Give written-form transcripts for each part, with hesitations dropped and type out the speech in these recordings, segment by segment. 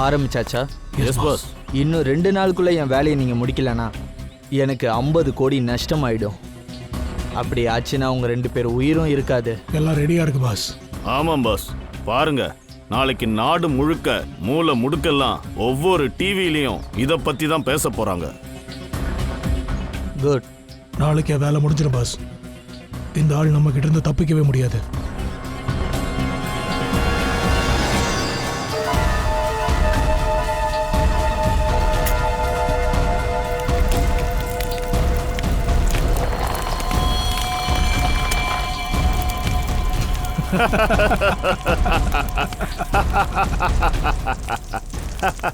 ஆரம்பிச்சாச்சா? S pass. இன்னும் 2 நாளுக்குள்ளே என் வேலையை நீங்கள் முடிக்கலனா எனக்கு 50 கோடி நஷ்டமாயிடும். அப்படி ஆச்சுன்னா உங்கள் 2 பேர் உயிரும் இருக்காது. எல்லாம் ரெடியாக இருக்கு பாஸ். ஆமாம் பாஸ். பாருங்க, நாளைக்கு நாடு முழுக்க மூல முடுக்கெல்லாம் ஒவ்வொரு டிவிலையும் இதை பற்றி தான் பேச போகிறாங்க. குட். நாளைக்கே வேலை முடிஞ்சிடும் பாஸ். இந்த ஆள் நம்ம கிட்ட இருந்து தப்பிக்கவே முடியாது.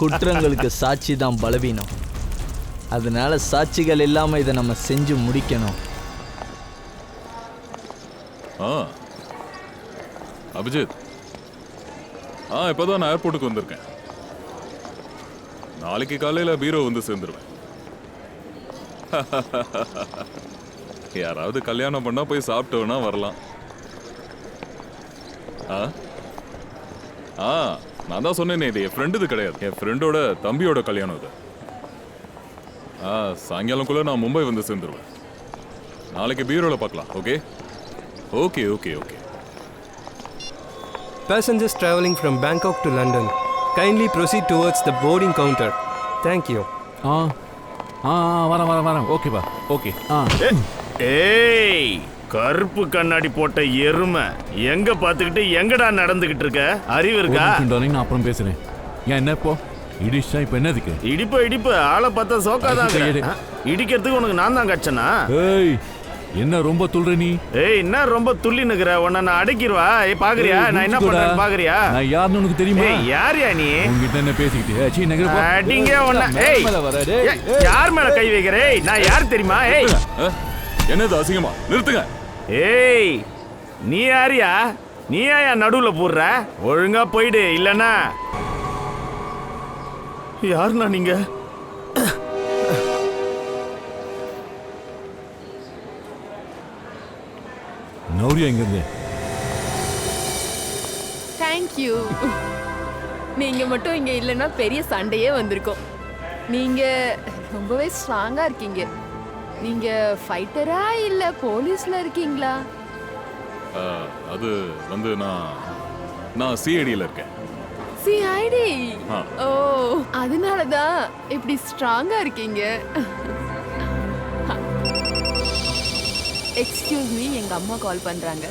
குற்றங்களுக்கு சாட்சி தான் பலவீனம். அதனால சாட்சிகள் இல்லாம இதை நம்ம செஞ்சு முடிக்கணும். அபிஜித், இப்போதான் நான் ஏர்போர்ட்டுக்கு வந்திருக்கேன். நாளைக்கு காலையில் பீரோ வந்து சேர்ந்துருவேன். யாராவது கல்யாணம் பண்ணா போய் சாப்பிட்டோன்னா வரலாம். நான் தான் சொன்னேனே, இது என் ஃப்ரெண்டு கிடையாது, என் ஃப்ரெண்டோட தம்பியோட கல்யாணம் இது. சாயங்காலம்குள்ள நான் மும்பை வந்து சேர்ந்துருவேன். நாளைக்கு பீரோல பார்க்கலாம். Okay okay okay okay. Passengers traveling from Bangkok to London, kindly proceed towards the boarding counter. Thank you. வரேன். ஓகேப்பா, ஓகே. ஏய், கருப்பு கண்ணாடி போட்ட எருமை, எங்க பார்த்துக்கிட்டு எங்கடா நடந்துகிட்டு இருக்க? அறிவு இருக்கா? நான் அப்புறம் பேசுறேன். ஏன் என்ன இப்போ இடிச்சா இப்போ என்னதுக்கு? இடிப்பு ஆளை பார்த்தா சோக்காதான். இடிக்கிறதுக்கு உனக்கு நான் தான் கச்சனா? ஏய், என்ன ரொம்ப துள்ளுற நீ? ஏய், என்ன ரொம்ப துள்ளி நிக்கிற? உன்னை நான் அடக்கிடுவா. பாக்குறியா நான் என்ன பண்றேன்னு? பாக்குறியா நான் யாருன்னு உனக்கு தெரியுமா? யாரியா நீ? உங்ககிட்ட என்ன பேசிக்கிட்டு அடிங்க உன்னை. ஏய், யார் மேல கை வைக்கிற? நான் யார் தெரியுமா? ஏய், என்னது அசிங்கமா? நிறுத்துங்க. ஏய், நீ யாரியா? நீ ஏன் நடுவுல போடுற? ஒழுங்கா போயிடு, இல்லனா. யாருண்ணா நீங்க? நௌரியா எங்க இருந்து? தேங்க்யூ. நீங்க மட்டும் இங்க இல்லைன்னா பெரிய சண்டையே வந்திருக்கும். நீங்க ரொம்பவே ஸ்ட்ராங்கா இருக்கீங்க. நீங்க ஃபைட்டரா இல்ல போலீஸ்ல இருக்கீங்களா? அது வந்து நான் சிஐடியில் இருக்கேன். சிஐடி? ஓ, அதனாலதான் இப்படி ஸ்ட்ராங்கா இருக்கீங்க. எக்ஸ்கியூஸ் மீ, எங்க அம்மா கால் பண்றாங்க.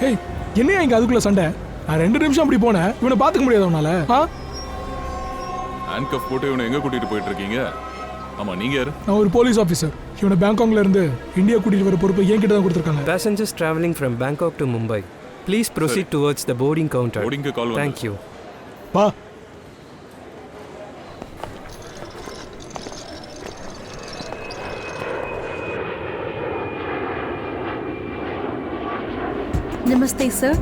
ஏய், என்னையா இங்க அதுக்குள்ள சண்டை? நான் 2 நிமிஷம் அப்படி போனேன். இவனை பாத்துக்க முடியாது உன்னால? ஹேண்ட்கஃப் போட்டு இவனை எங்க கூட்டிட்டு போயிட்டு இருக்கீங்க? ஆமா, நீங்க யாரு? நான் ஒரு போலீஸ் ஆபீசர். இவனை பேங்காக்ல இருந்து இந்தியா கூட்டிட்டு வர பொறுப்பு என்கிட்ட தான் கொடுத்திருக்காங்க. Passengers traveling from Bangkok to Mumbai, please proceed towards the boarding counter. Boarding க்கு கால் வந்து. Thank you. வா. Namaste sir.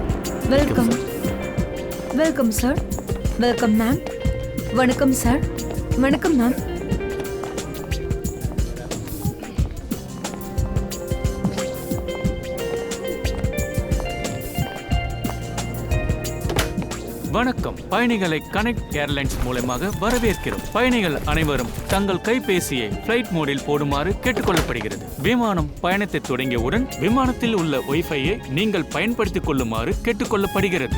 Welcome. Welcome sir. Welcome ma'am. Vanakkam sir. Vanakkam ma'am. வணக்கம். பயணிகளை கனெக்ட் ஏர்லைன்ஸ் மூலமாக வரவேற்கிறோம். பயணிகள் அனைவரும் தங்கள் கைபேசியை ஃபிளைட் மோடில் போடுமாறு கேட்டுக்கொள்ளப்படுகிறது. விமானம் பயணத்தை தொடங்கியவுடன் விமானத்தில் உள்ள வைஃபையை நீங்கள் பயன்படுத்திக் கொள்ளுமாறு கேட்டுக்கொள்ளப்படுகிறது.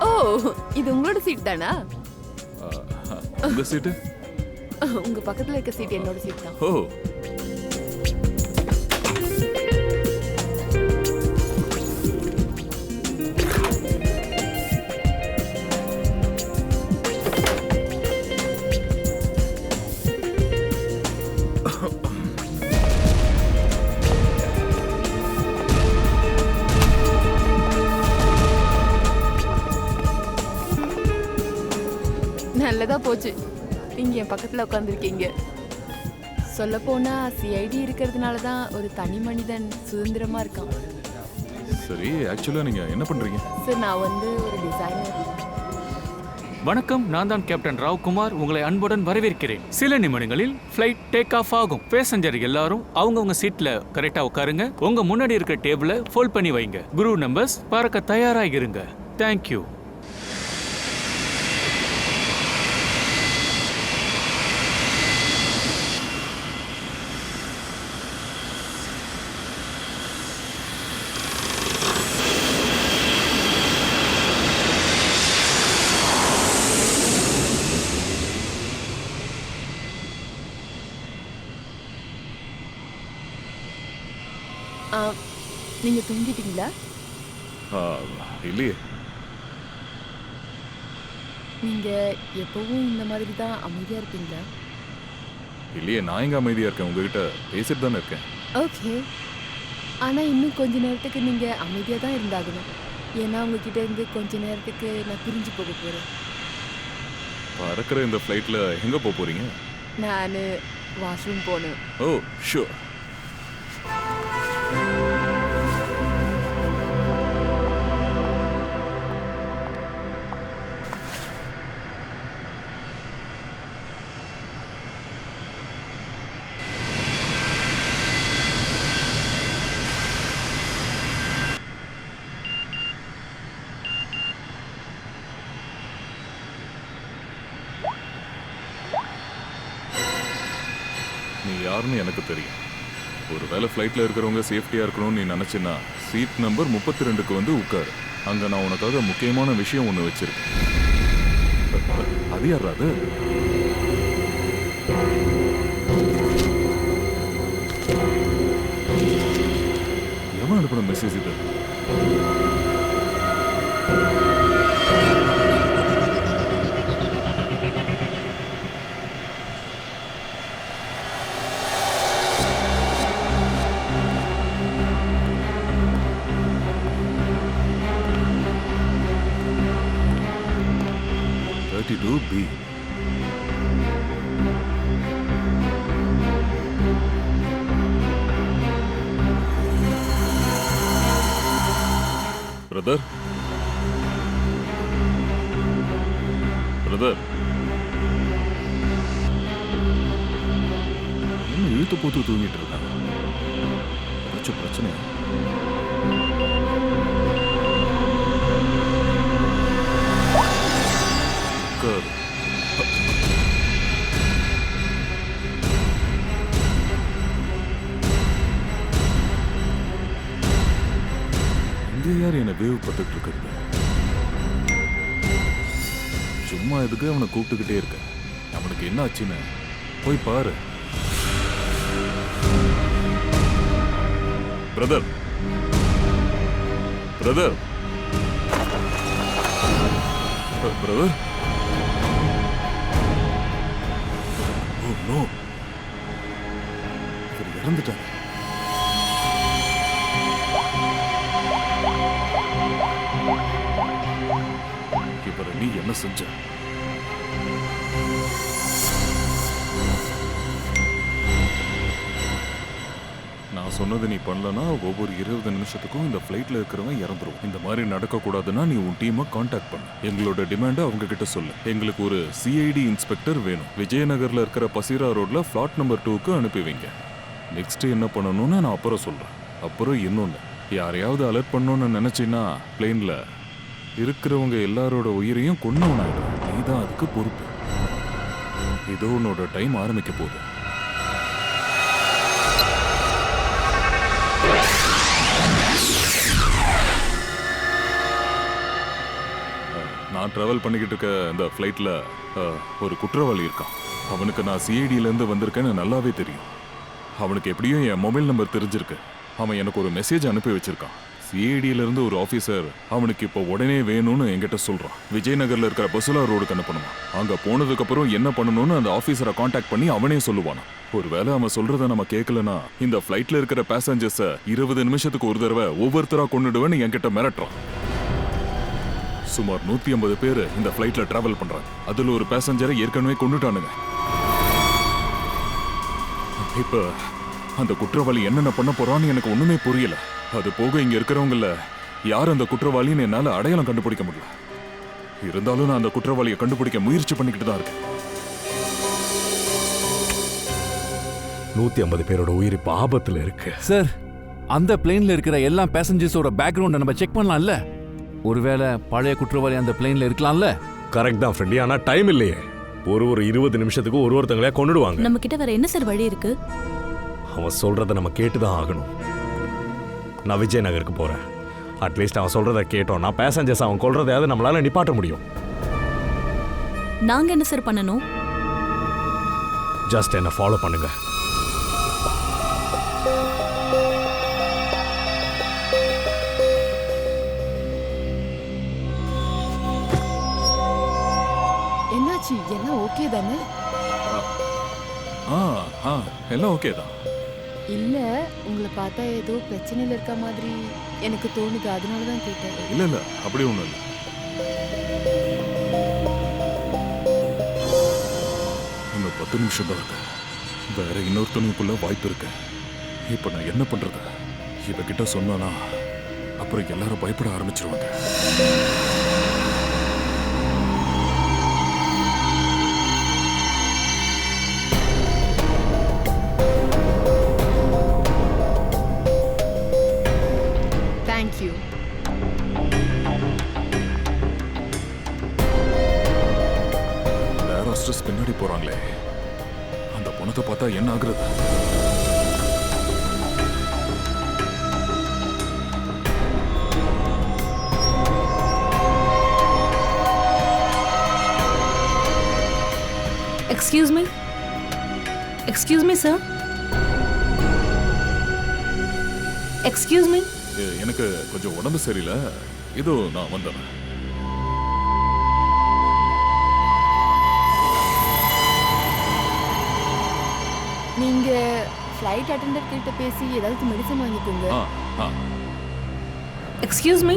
ஓ, இது உங்களோட சீட் தானா? இந்த சீட் உங்க பக்கத்துல இருக்க சீட் என்னோட சீட் தான். ஓ, நல்லதா போச்சு, நீங்க என் பக்கத்துல உட்காந்துருக்கீங்க. சொல்ல போனா சிஐடி இருக்கிறதுனால தான் ஒரு தனி மனிதன் சுதந்திரமா இருக்கான். சரி, ஆக்சுவலா நீங்க என்ன பண்றீங்க? சார், நான் வந்து ஒரு டிசைனர். வணக்கம், நான் தான் கேப்டன் ராவ் குமார். உங்களை அன்புடன் வரவேற்கிறேன். சில நிமிடங்களில் ஃப்ளைட் டேக் ஆஃப் ஆகும். பேசஞ்சர் எல்லாரும் அவங்கவுங்க சீட்ல கரெக்டா உட்காருங்க. உங்க முன்னாடி இருக்கிற டேபிள ஃபோல்ட் பண்ணி வைங்க. குரூ நம்பர்ஸ் பறக்க தயாராக இருங்க. தேங்க்யூ. நீங்க தூங்கிட்டீங்களா? இல்லையே. நீங்க எப்பவும் இந்த மாதிரி தான் அமைதியா இருப்பீங்களா? இல்லையே, நான் எங்க அமைதியா இருக்கேன்? உங்ககிட்ட பேசிட்டு தானே இருக்கேன். ஓகே, ஆனா இன்னும் கொஞ்ச நேரத்துக்கு நீங்க அமைதியா தான் இருந்தாகணும். ஏன்னா உங்ககிட்ட இருந்து கொஞ்ச நேரத்துக்கு நான் பிரிஞ்சு போக போறேன். பறக்கிற இந்த ஃப்ளைட்ல எங்க போறீங்க? நான் வாஷ்ரூம் போகணும். ஓ ஷூர். நீ யாருன்னு எனக்கு தெரியும். ஒருவேளை ஃப்ளைட்டில் இருக்கிறவங்க சேஃப்டியாக இருக்கணும்னு நீ நினச்சின்னா சீட் நம்பர் 32க்கு வந்து உட்காரு. அங்கே நான் உனக்காக முக்கியமான விஷயம் ஒன்று வச்சிருக்கேன். அது யாரா அது? எவன் அனுப்பின மெசேஜ் இது? B. பிரதர், பிரதர், என்ன இழுத்து போட்டு தூங்கிட்டு இருக்காங்க? ஏதாச்சும் பிரச்சனை? யார் என்ன வேவ் பார்த்துட்டு இருக்கிறது? சும்மா எதுக்கு அவனை கூப்பிட்டுக்கிட்டே இருக்க? அவனுக்கு என்ன ஆச்சுன்னு போய் பாரு. Brother, brother, brother, oh no, இவர் இறந்துட்டார். இவரை நீ என்ன செஞ்ச? நான் சொன்னது நீ பண்ணலனா ஒவ்வொரு 20 நிமிஷத்துக்கும் இந்த ஃப்ளைட்ல இருக்கிறவன் இறந்துரும். இந்த மாதிரி நடக்கக்கூடாதுன்னா நீ உன் டீமை கான்டாக்ட் பண்ணு. எங்களோட டிமாண்டை அவங்க கிட்ட சொல்லு. எங்களுக்கு ஒரு சிஐடி இன்ஸ்பெக்டர் வேணும். விஜயநகர்ல இருக்கிற பசீரா ரோட்ல ஃபிளாட் நம்பர் 2க்கு அனுப்பி வைங்க. நெக்ஸ்ட் என்ன பண்ணணும்னு நான் அப்புறம் சொல்றேன். அப்புறம் இன்னொன்று, யாரையாவது அலர்ட் பண்ணணும்னு நினைச்சின்னா பிளேன்ல இருக்கிறவங்க எல்லாரோட உயிரையும் கொன்னவனாயிடும். நீ தான் அதுக்கு பொறுப்பு. இதோ உன்னோட டைம் ஆரம்பிக்க போகுது. நான் டிராவல் பண்ணிக்கிட்டு இருக்க இந்த ஃப்ளைட்ல ஒரு குற்றவாளி இருக்கான். அவனுக்கு நான் சிஐடியிலேருந்து வந்திருக்கேன்னு நல்லாவே தெரியும். அவனுக்கு எப்படியும் என் மொபைல் நம்பர் தெரிஞ்சிருக்கு. அவன் எனக்கு ஒரு மெசேஜ் அனுப்பி வச்சிருக்கான். சிஐடியிலேருந்து ஒரு ஆஃபீஸர் அவனுக்கு இப்போ உடனே வேணும்னு என்கிட்ட சொல்கிறான். விஜயநகரில் இருக்கிற பசுலா ரோடுக்கு அனுப்பணுமா? அங்கே போனதுக்கப்புறம் என்ன பண்ணணும்னு அந்த ஆஃபீஸரை காண்டாக்ட் பண்ணி அவனே சொல்லுவானா. ஒருவேளை அவன் சொல்கிறத நம்ம கேட்கலனா இந்த ஃப்ளைட்டில் இருக்கிற பேசஞ்சர்ஸை 20 நிமிஷத்துக்கு ஒரு தடவை ஒவ்வொருத்தராக கொண்டுடுவேன்னு என்கிட்ட மிரட்டுறான். சுமார் 150 பேர் இந்த ஃப்ளைட்ல டிராவல் பண்றாங்க. அதுல ஒரு பேசஞ்சரை ஏற்கனவே கொண்டுட்டானுங்க. இப்ப அந்த குற்றவாளி என்னென்ன பண்ண போறான்னு எனக்கு ஒண்ணுமே புரியல. அது போக இங்க இருக்கிறவங்கள யார் அந்த குற்றவாளின்னு என்னால அடையாளம் கண்டுபிடிக்க முடியல. இருந்தாலும் நான் அந்த குற்றவாளியை கண்டுபிடிக்க முயற்சி பண்ணிக்கிட்டு தான் இருக்கேன். 150 பேரோட உயிர் இப்ப ஆபத்துல இருக்கு. சார், அந்த பிளேன்ல இருக்கிற எல்லா பேசஞ்சர்ஸோட பேக்ரவுண்டை நம்ம செக் பண்ணலாம்ல? ஒருவேளை பழைய குற்றவாளி அந்த பிளேன்ல இருக்கலாம்ல? கரெக்ட் தான் ஃப்ரெண்டி, ஆனா டைம் இல்லையே. ஒரு 20 நிமிஷத்துக்கு ஒருத்தங்களே கொண்டுடுவாங்க. நம்ம கிட்ட வேற என்ன சார் வழி இருக்கு? அவன் சொல்றத நம்ம கேட்டுதான் ஆகணும். நான் விஜயநகருக்கு போறேன். அட்லீஸ்ட் அவன் சொல்றத கேட்டோம்னா பேசஞ்சர்ஸ் அவன் கொல்றதையாவது நம்மளால நிப்பாட்ட முடியும். நாங்க என்ன சார் பண்ணணும்? ஜஸ்ட் என்ன ஃபாலோ பண்ணுங்க. என்னாச்சு? எல்லாம் ஓகே தானே? எல்லாம் ஓகே தான். இல்ல, உங்களை பார்த்தா ஏதோ பிரச்சனையில இருக்க மாதிரி எனக்கு தோணுது, அதனால தான் கேட்டேன். இல்ல இல்ல, அப்படி ஒண்ணும் இல்லை. இன்னும் 10 நிமிஷம் தான் இருக்கு. வேற இன்னொருத்தனுக்குள்ள வாய்ப்பு இருக்கு. இப்ப நான் என்ன பண்றது? இவகிட்ட சொன்னா அப்புறம் எல்லாரும் பயப்பட ஆரம்பிச்சிருவாங்க. தேங்க்யூ. ஏரோஸ்டஸ் பின்னாடி போறாங்களே, அந்த பணத்தை பார்த்தா என்ன ஆகுறது? Excuse me. Excuse me sir. Excuse me. எனக்கு கொஞ்சம் உடம்பு சரியில்லை, இதோ நான் வந்தேன். நீங்க ஃப்ளைட் அட்டெண்டர் கிட்ட பேசி ஏதாவது மெடிசன் வாங்கிக்கோங்க. Excuse me.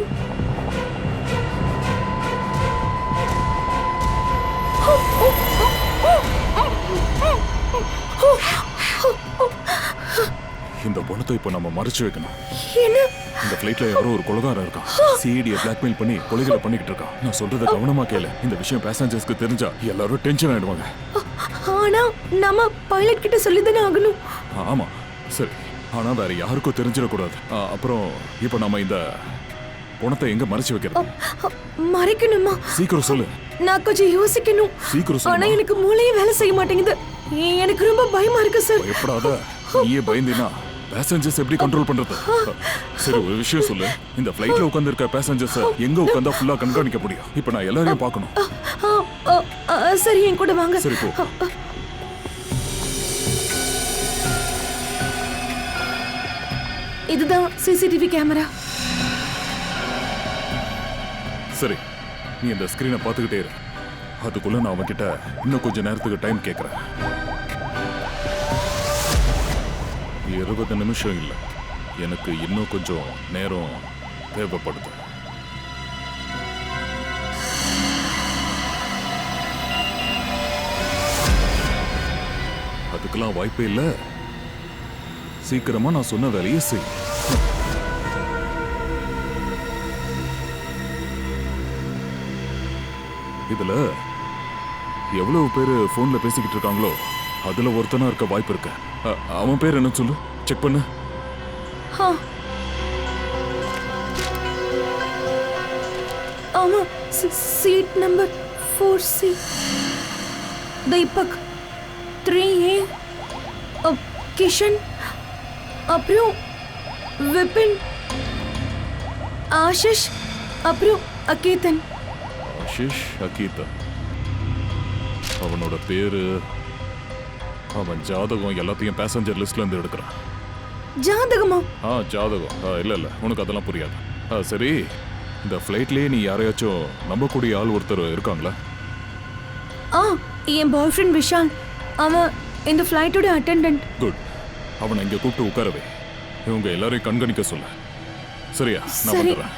இந்த பணத்தை இப்ப நம்ம மறைச்சு வைக்கணும். என்ன? இந்த ஃப்ளைட்ல யாரோ ஒரு கொலைகாரன் இருக்கான். சிஐடியை பிளாக்மெயில் பண்ணி கொலைகளை பண்ணிக்கிட்டு இருக்கான். நான் சொல்றத கவனமா கேளு. இந்த விஷயம் பேசஞ்சர்ஸ்க்கு தெரிஞ்சா எல்லாரும் டென்ஷன் ஆயிடுவாங்க. ஆனா நம்ம பைலட் கிட்ட சொல்லி தானே ஆகணும். ஆமா சரி, ஆனா வேற யாருக்கும் தெரிஞ்சிடக்கூடாது. அப்புறம் இப்ப நம்ம இந்த பணத்தை எங்க மறைச்சு வைக்கிறது? மறைக்கணுமா? சீக்கிரம் சொல்லு. நான் கொஞ்சம் யோசிக்கணும். சீக்கிரம் ஆனா சொல்லு. எனக்கு மூளையே வேலை செய்ய மாட்டேங்குது. எனக்கு ரொம்ப பயமா இருக்கு சார். பயப்படாத. நீயே பயந்தினா பேசஞ்சர்ஸ் எப்படி கண்ட்ரோல் பண்றது? சரி, ஒரு விஷயம் சொல்லு. இந்த ஃப்ளைட்ல உட்கார்ந்து இருக்க பேசஞ்சர்ஸ் எங்க உட்கார்ந்தா ஃபுல்லா கண்காணிக்க முடியும்? இப்ப நான் எல்லாரையும் பார்க்கணும். சரி, என் கூட வாங்க. சரி, போ. இதுதான் சிசிடிவி கேமரா. சரி, நீ இந்த ஸ்கிரீனை பார்த்துக்கிட்டே இரு. அதுக்குள்ள நான் அவன்கிட்ட இன்னும் கொஞ்ச நேரத்துக்கு டைம் கேட்கறேன். 20 நிமிஷம் இல்லை, எனக்கு இன்னும் கொஞ்சம் நேரம் தேவைப்படுது. அதுக்கெல்லாம் வாய்ப்பே இல்லை. சீக்கிரமா நான் சொன்ன வேலையை செய். இதுல எவ்வளவு பேரு போன்ல பேசிக்கிட்டு இருக்காங்களோ அதுல ஒருத்தனா இருக்க வாய்ப்பு இருக்கு. அவன் பேர் என்ன சொல்லு, செக் பண்ணு. ஆமா, seat number 4C. Deepak 3A. Kishan, அப்புறம் விபின், ஆஷிஷ், அப்புறம் அகீதன். ஆஷிஷ், அகீதன். அவனோட பேரு, அவன் ஜாதகம் எல்லாத்தையும் பேசஞ்சர் லிஸ்ட்ல இருந்து எடுக்கிறான். ஜாதகமா? ஜாதகம். இல்ல உனக்கு அதெல்லாம் புரியாது. சரி, இந்த ஃப்ளைட்லயே நீ யாரையாச்சும் நம்பக்கூடிய ஆள் ஒருத்தர் இருக்காங்களா? என் பாய் ஃப்ரெண்ட் விஷால். அவன் இந்த ஃப்ளைட்டோட அட்டெண்டன்ட். குட். அவனை இங்க கூப்பிட்டு உட்காரவே. இவங்க எல்லாரையும் கண்காணிக்க சொல்ல. சரியா? நான் வந்துடுறேன்.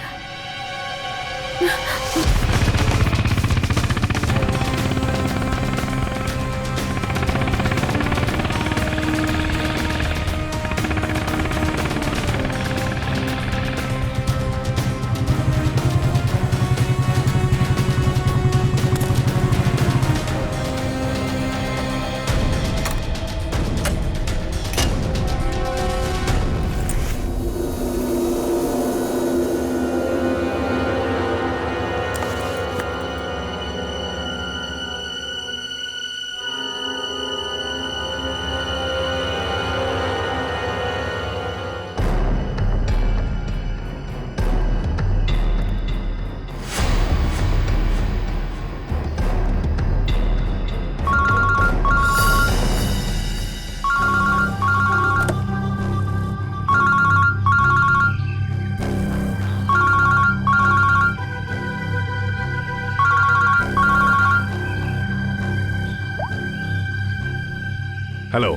ஹலோ.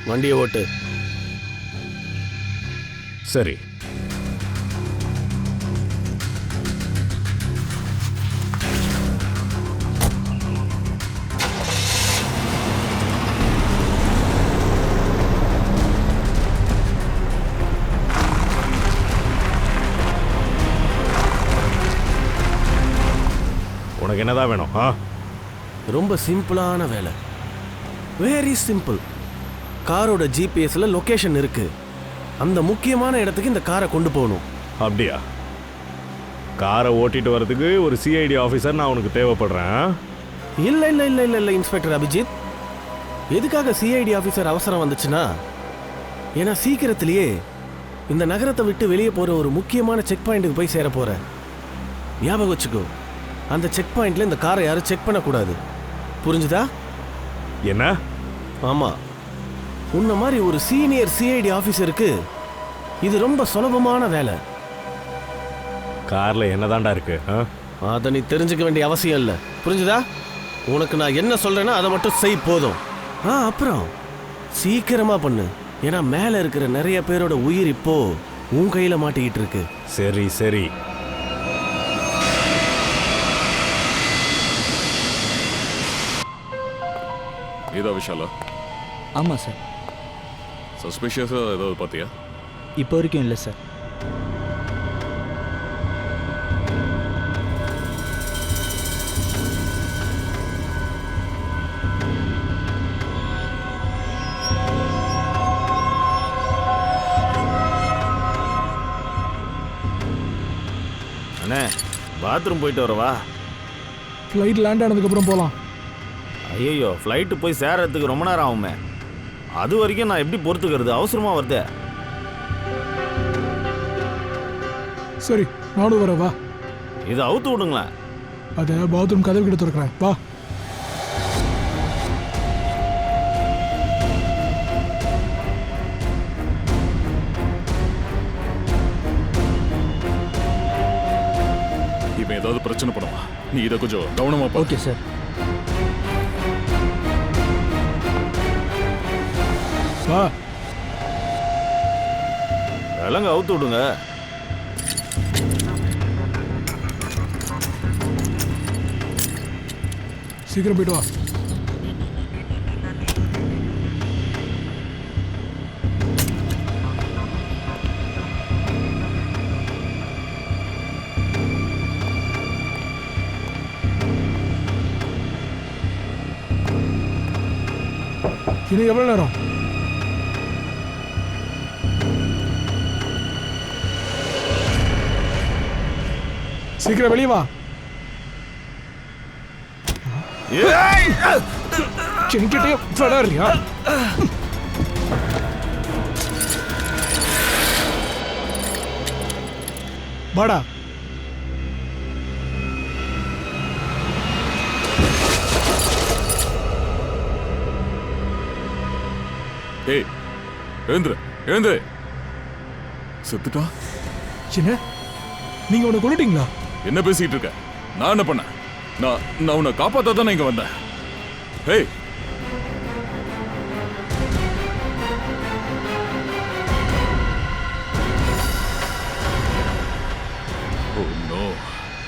வண்டியை ஓட்டு. சரி. உனக்கு என்னதான் வேணும்? ரொம்ப சிம்பிளான வேலை, வெரி சிம்பிள். காரோட ஜிபிஎஸ்ல லொகேஷன் இருக்கு. அந்த முக்கியமான இடத்துக்கு இந்த காரை கொண்டு போகணும். அப்படியா? காரை ஓட்டிட்டு வரதுக்கு ஒரு சிஐடி ஆஃபீஸர் நான் உனக்கு தேவைப்படுறேன். இல்லை இல்லை இல்லை இல்லை இல்லை இன்ஸ்பெக்டர் அபிஜித், எதுக்காக சிஐடி ஆஃபீஸர் அவசரம் வந்துச்சுன்னா, ஏன்னா சீக்கிரத்திலேயே இந்த நகரத்தை விட்டு வெளியே போகிற ஒரு முக்கியமான செக் பாயிண்ட்டுக்கு போய் சேர போகிறேன். ஞாபகம் வச்சுக்கோ, அந்த செக் பாயிண்ட்ல இந்த காரை யாரும் செக் பண்ணக்கூடாது. புரிஞ்சுதா? என்ன? ஆமாம், உன்ன மாதிரி ஒரு சீனியர் சிஐடி ஆஃபீஸருக்கு இது ரொம்ப சுலபமான வேலை. காரில் என்னதான்டா இருக்கு? அதை நீ தெரிஞ்சுக்க வேண்டிய அவசியம் இல்லை. புரிஞ்சுதா? உனக்கு நான் என்ன சொல்றேன்னா அதை மட்டும் செய் போதும். அப்புறம் சீக்கிரமா பண்ணு, ஏன்னா மேலே இருக்கிற நிறைய பேரோட உயிர் இப்போ உன் கையில் மாட்டிக்கிட்டு இருக்கு. சரி சரி. ஏதா விஷாலா? ஆமாம் சார். சஸ்பிஷியஸாக ஏதாவது பார்த்தியா? இப்போ வரைக்கும் இல்லை சார். அண்ணே, பாத்ரூம் போயிட்டு வரவா? ஃப்ளைட் லேண்ட் ஆனதுக்கப்புறம் போகலாம். ஐயோ, ஃப்ளைட்டு போய் சேர்றதுக்கு ரொம்ப நேரம் ஆகுமே. அது வரைக்கும் நான் எப்படி பொறுத்துக்கிறது? அவசரமாக வருது. சரி, நானும் வரேன், வா. இதை அவுத்து விடுங்களேன். அதை பாத்ரூம் கதவு கிட்ட திறக்கிறேன், வா. இவன் ஏதாவது பிரச்சனை பண்ணுவா, நீ இதை கொஞ்சம் கவனமா பாரு. Okay sir. வா. விலங்கு அவுத்து விடுங்க. சீக்கிரம் போயிட்டு வா. இன்னும் எவ்வளவு நேரம்? சீக்கிரம் வெளியே வா. என்கிட்டயே விளையாடுறியா? வாடா. ஏய், எழுந்துரு எழுந்துரு. செத்துட்டா? என்ன, நீங்க உன்னை கொண்டுட்டீங்களா? என்ன பேசிட்டு இருக்க? நான் என்ன பண்ண? நான் உன்னை காப்பாத்த தானே இங்க வந்தேன். ஏய், ஓ நோ,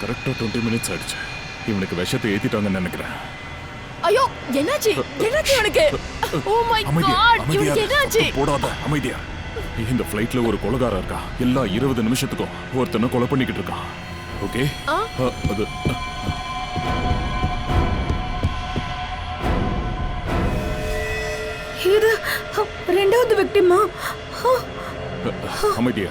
கரெக்டா 20 மினிட்ஸ் ஆயிடுச்சு. இவனுக்கு விஷத்தை ஏத்திட்டாங்கன்னு நினைக்கிறேன். ஐயோ, என்னாச்சு? என்னாச்சு உனக்கு? ஓ மை காட், இவனுக்கு என்னாச்சு? போடாத, அமைதியா. இந்த ஃப்ளைட்ல ஒரு கொலைகாரன் இருக்கா. எல்லா 20 நிமிஷத்துக்கும் ஒருத்தனை கொலை பண்ணிக்கிட்டு இருக்கான். ஓகே, அது இது ரெண்டாவது விக்டிமா? அமைதியா.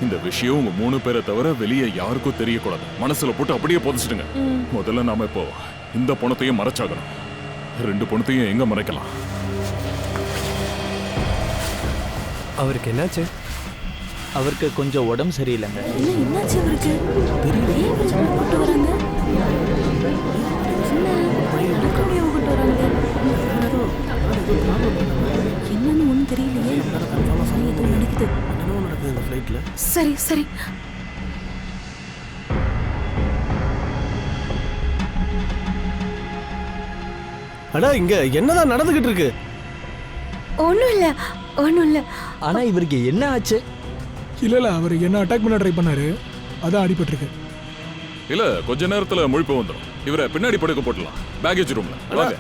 இந்த விஷயம் உங்க 3 பேரை தவிர வெளியே யாருக்கும் தெரியக்கூடாது. மனசுல போட்டு அப்படியே புதைச்சிடுங்க. முதல்ல நாம இப்போ இந்த பணத்தையும் மறைச்சாகணும். 2 பணத்தையும் எங்க மறைக்கலாம்? அவருக்கு என்னாச்சு? அவருக்கு கொஞ்சம் உடம்பு சரியில்லைங்க. என்னாச்சு அவருக்கு? கூட்டு வராங்க. என்னன்னு ஒன்றும் தெரியலையே. சரி சரி. அடா, இங்க என்னதான் நடந்துகிட்டு இருக்கு? ஒன்றும் இல்லை ஒன்றும் இல்லை. ஆனா இவருக்கு என்ன ஆச்சு? இல்லை அவர் என்ன அட்டாக் பண்ண ட்ரை பண்ணாரு, அதான் அடிபட்டிருக்கு. இல்ல கொஞ்ச நேரத்துல முழிப்பு வந்துடும். இவரை பின்னாடி படுக்க போட்டலாம், பேகேஜ் ரூம்ல. வாங்க.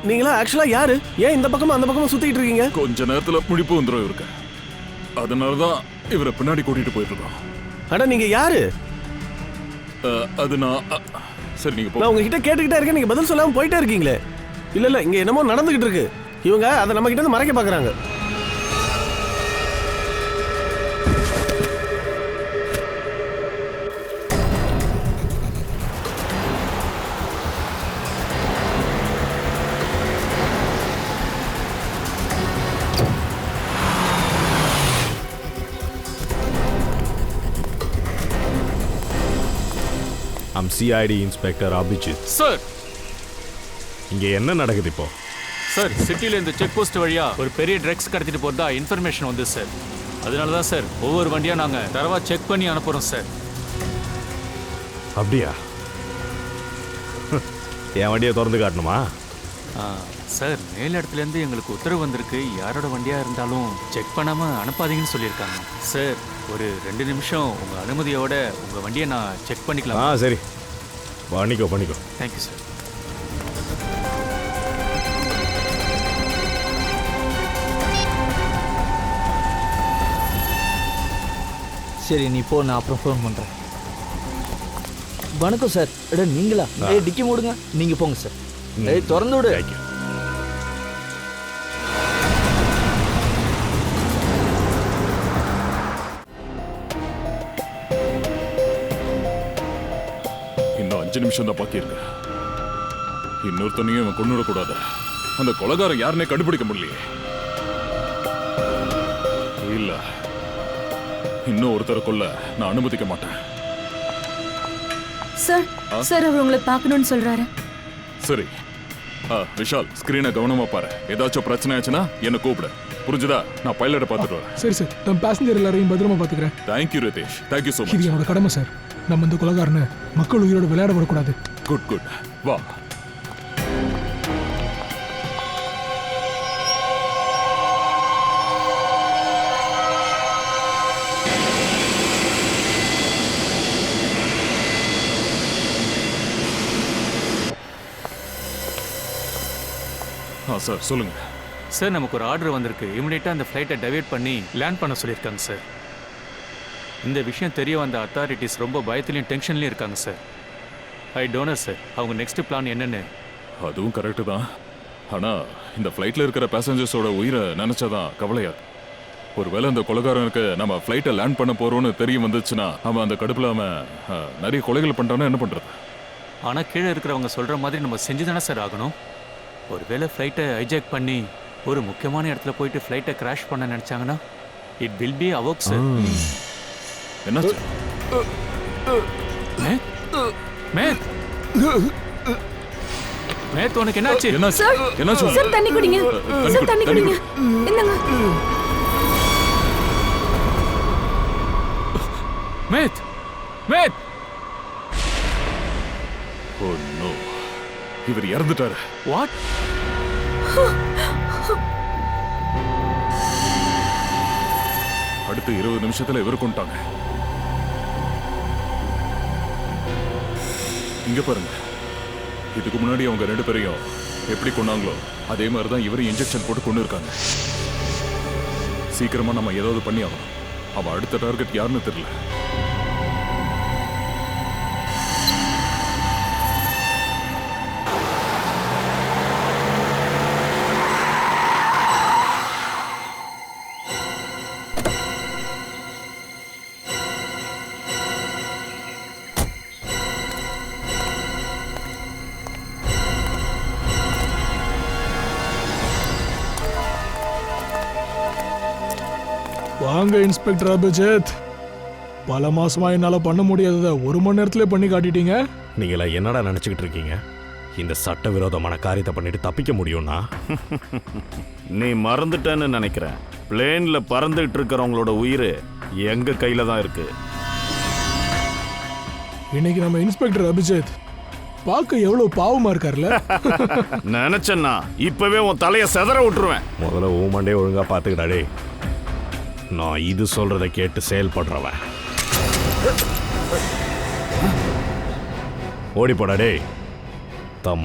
நீங்களா ஆக்சுவலா யாரு? ஏன் இந்த பக்கமா அந்த பக்கமா சுத்திட்டு இருக்கீங்க? கொஞ்ச நேரத்துல முழிப்பு வந்துடும் இவருக்கு. அதனாலதான் இவரை பின்னாடி கூட்டிட்டு போயிட்டு இருக்கோம். அட நீங்க யாரு? அது நான் சரி நீங்க நான் உங்ககிட்ட கேட்டுக்கிட்டே இருக்கேன், நீங்க பதில் சொல்லாம போயிட்டே இருக்கீங்களே. இல்ல இங்க என்னமோ நடந்துகிட்டு இருக்கு. இவங்க அதை நம்ம கிட்ட இருந்து மறைக்க பாக்குறாங்க. I'm CID inspector Abhijit. Sir, இங்க என்ன நடக்குது இப்போ? சார், சிட்டில இந்த செக் போஸ்ட் வழியா ஒரு பெரிய ட்ரக்ஸ் கடத்திட்டு போறதா இன்ஃபர்மேஷன் வந்து சார். அதனால தான் சார் ஒவ்வொரு வண்டியா நாங்க தரவா செக் பண்ணி அனுப்புறோம் சார். அப்படியா? என் வண்டியை திறந்து காட்டணுமா? சார், மேல் இடத்துல இருந்து எங்களுக்கு உத்தரவு வந்திருக்கு, யாரோட வண்டியா இருந்தாலும் செக் பண்ணாம அனுப்பாதீங்கன்னு சொல்லியிருக்காங்க. சார், ஒரு 2 நிமிஷம் உங்க அனுமதியோட உங்க வண்டியை நான் செக் பண்ணிக்கலாம். சரி, பண்ணிக்கோ. Thank you sir. சரி நீ போ, நான் அப்புறம் ஃபோன் பண்றேன். வணக்கம் சார். நீங்களா? டிக்கி மூடுங்க. நீங்க போங்க சார். திறந்து விடு. இன்னும் 5 நிமிஷம் தான் பாக்கி இருக்கு. இன்னொருத்தனையும் இவன் கொண்டு விடக்கூடாது. அந்த கொலைகாரன் யாருன்னே கண்டுபிடிக்க முடியலையே. இல்ல, இன்னும் ஒருத்தரை கொல்ல நான் அனுமதிக்க மாட்டேன். சார் அவர் உங்களை பார்க்கணும்னு சொல்றாரு. சரி, விஷால், ஸ்கிரீனை கவனமா பாரு. ஏதாச்சும் பிரச்சனை ஆச்சுன்னா என்ன கூப்பிடு. புரிஞ்சுதா? நான் பைலட்டை பார்த்துட்டு வரேன். சரி சார், நான் பேசஞ்சர் எல்லாரையும் பத்திரமா பார்த்துக்கிறேன். Thank you Ritesh, thank you so much. இது என்னோட கடமை சார். நம்ம இந்த கொலைகாரனை மக்கள் உயிரோடு விளையாட வரக்கூடாது. குட். வா. சார் சொல்லுங்க. சார், நமக்கு ஒரு ஆர்டர் வந்திருக்கு. இமிடியேட்டா அந்த ஃப்ளைட்டை டைவர்ட் பண்ணி லேண்ட் பண்ண சொல்லியிருக்காங்க சார். இந்த விஷயம் தெரிய வந்த அத்தாரிட்டிஸ் ரொம்ப பயத்துலையும் டென்ஷன்லையும் இருக்காங்க சார். ஐ டோன்ட் சார், அவங்க நெக்ஸ்ட் பிளான் என்னன்னு. அதுவும் கரெக்டு தான். ஆனால் இந்த ஃப்ளைட்டில் இருக்கிற பேசஞ்சர்ஸோட உயிரை நினச்சாதான் கவலையா. ஒருவேளை அந்த கொலைகாரனுக்கு நம்ம ஃப்ளைட்டை லேண்ட் பண்ண போகிறோன்னு தெரிய வந்துச்சுன்னா அவன் அந்த கடுப்பில் அவன் நிறைய கொலைகள் பண்ணுறான்னா என்ன பண்ணுறது? ஆனால் கீழே இருக்கிறவங்க சொல்கிற மாதிரி நம்ம செஞ்சு தானே சார் ஆகணும். ஒருவேளை ஃப்ளைட்டை ஹைஜாக் பண்ணி ஒரு முக்கியமான இடத்துல போயிட்டு ஃப்ளைட்டை கிராஷ் பண்ண நினச்சாங்கன்னா it will be a work sir. என்னாச்சு? மேத், உனக்கு என்னாச்சு? சார் தண்ணி குடிங்க. சார் தண்ணி குடிங்க. என்னங்க? மேத். ஓ நோ, இவர் இறந்துட்டாரு. வாட்? அடுத்த 20 நிமிஷத்துல இவர் கொண்டாங்க. இங்க பாருங்க, இதுக்கு முன்னாடி அவங்க 2 பேரையும் எப்படி கொண்டாங்களோ அதே மாதிரி தான் இவரையும் இன்ஜெக்ஷன் போட்டு கொண்டு இருக்காங்க. சீக்கிரமா நம்ம ஏதாவது பண்ணி ஆகணும். அவன் அடுத்த டார்கெட் யாருன்னு தெரியல. வாங்க இன்ஸ்பெக்டர் அபிஜித். பல மாசமா என்னால பண்ண முடியாததை 1 மணி நேரத்திலே பண்ணி காட்டிட்டீங்க. நீங்களா என்னடா நினைச்சுக்கிட்டு இருக்கீங்க? இந்த சட்டவிரோதமான காரியத்தை பண்ணிட்டு தப்பிக்க முடியும்னா? நீ மறந்துட்டேன்னு நினைக்கிறேன். பிளேன்ல பறந்துட்டு இருக்கிறவங்களோட உயிர் எங்க கையில தான் இருக்கு. இன்னைக்கு நம்ம இன்ஸ்பெக்டர் அபிஜித் பார்க்க எவ்வளவு பாவமா இருக்காருல்ல. நினைச்சேன்னா இப்பவே உன் தலைய செதற விட்டுருவேன். முதல்ல ஊமண்டே ஒழுங்கா பாத்துக்கடா டேய். நான் இது சொல்றதை கேட்டு செயல்படுறவன். ஓடி போடா டேய்.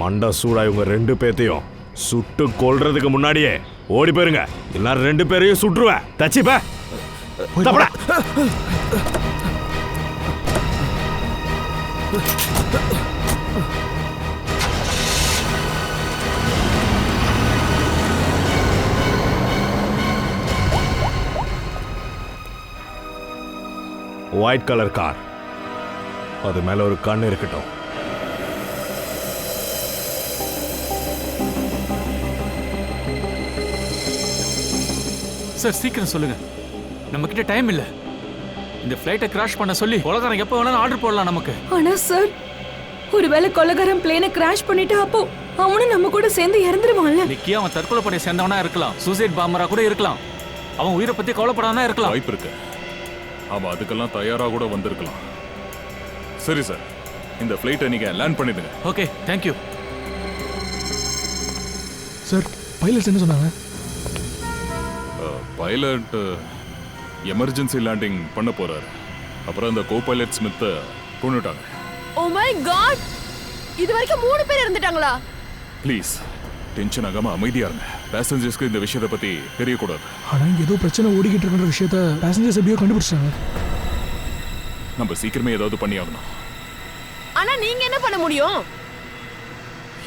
மண்டை சூடா இவங்க 2 பேத்தையும் சுட்டு கொல்றதுக்கு முன்னாடியே ஓடி போயிருங்க. எல்லாரும் 2 பேரையும் சுட்டுருவேன். தச்சிப்ப ஒயிட் கலர் கார், அது மேல ஒரு கண் இருக்கட்டும். சார் சீக்கிரம் சொல்லுங்க, நம்ம கிட்ட டைம் இல்ல. இந்த ஃப்ளைட்டை கிராஷ் பண்ண சொல்லி கொலகாரன் எப்போ வேணாலும் ஆர்டர் போடலாம் நமக்கு. ஆனா சார், ஒருவேளை கொலகாரன் பிளேனை கிராஷ் பண்ணிட்டு அப்போ அவனும் நம்ம கூட சேர்ந்து இறந்துருவான்ல. நிக்கி அவன் தற்கொலை பண்ணி சேர்ந்தவனா இருக்கலாம், சூசைட் பாம்பரா கூட இருக்கலாம். அவன் உயிரை பத்தி கவலைப்படாம இருக்கலாம். வாய்ப்பு இருக்கு. அவன் அதுக்கெல்லாம் தயாரா கூட வந்திருக்கலாம். சரி சார், இந்த ஃப்ளைட்டை நீங்க லேண்ட் பண்ணிடுங்க. Okay, thank you. சார், பைலட்ஸ் என்ன சொன்னாங்க? பைலட் எமர்ஜென்சி லேண்டிங் பண்ண போறாரு. அப்புறம் அந்த கோ பைலட் ஸ்மித் கொன்னுட்டாங்க. ஓ மை காட், இது வரைக்கும் 3 பேர் இறந்துட்டாங்களா? ப்ளீஸ் டென்ஷன் ஆகாம அமைதியா இருங்க. பேசஞ்சர்ஸ்க்கு இந்த விஷயத்தை பத்தி தெரியக்கூடாது. ஆனா இங்க ஏதோ பிரச்சனை ஓடிக்கிட்டு இருக்குன்ற விஷயத்த பேசஞ்சர்ஸ் எப்படியோ கண்டுபிடிச்சாங்க. நம்ம சீக்கிரமே ஏதாவது பண்ணி ஆகணும். ஆனா நீங்க என்ன பண்ண முடியும்?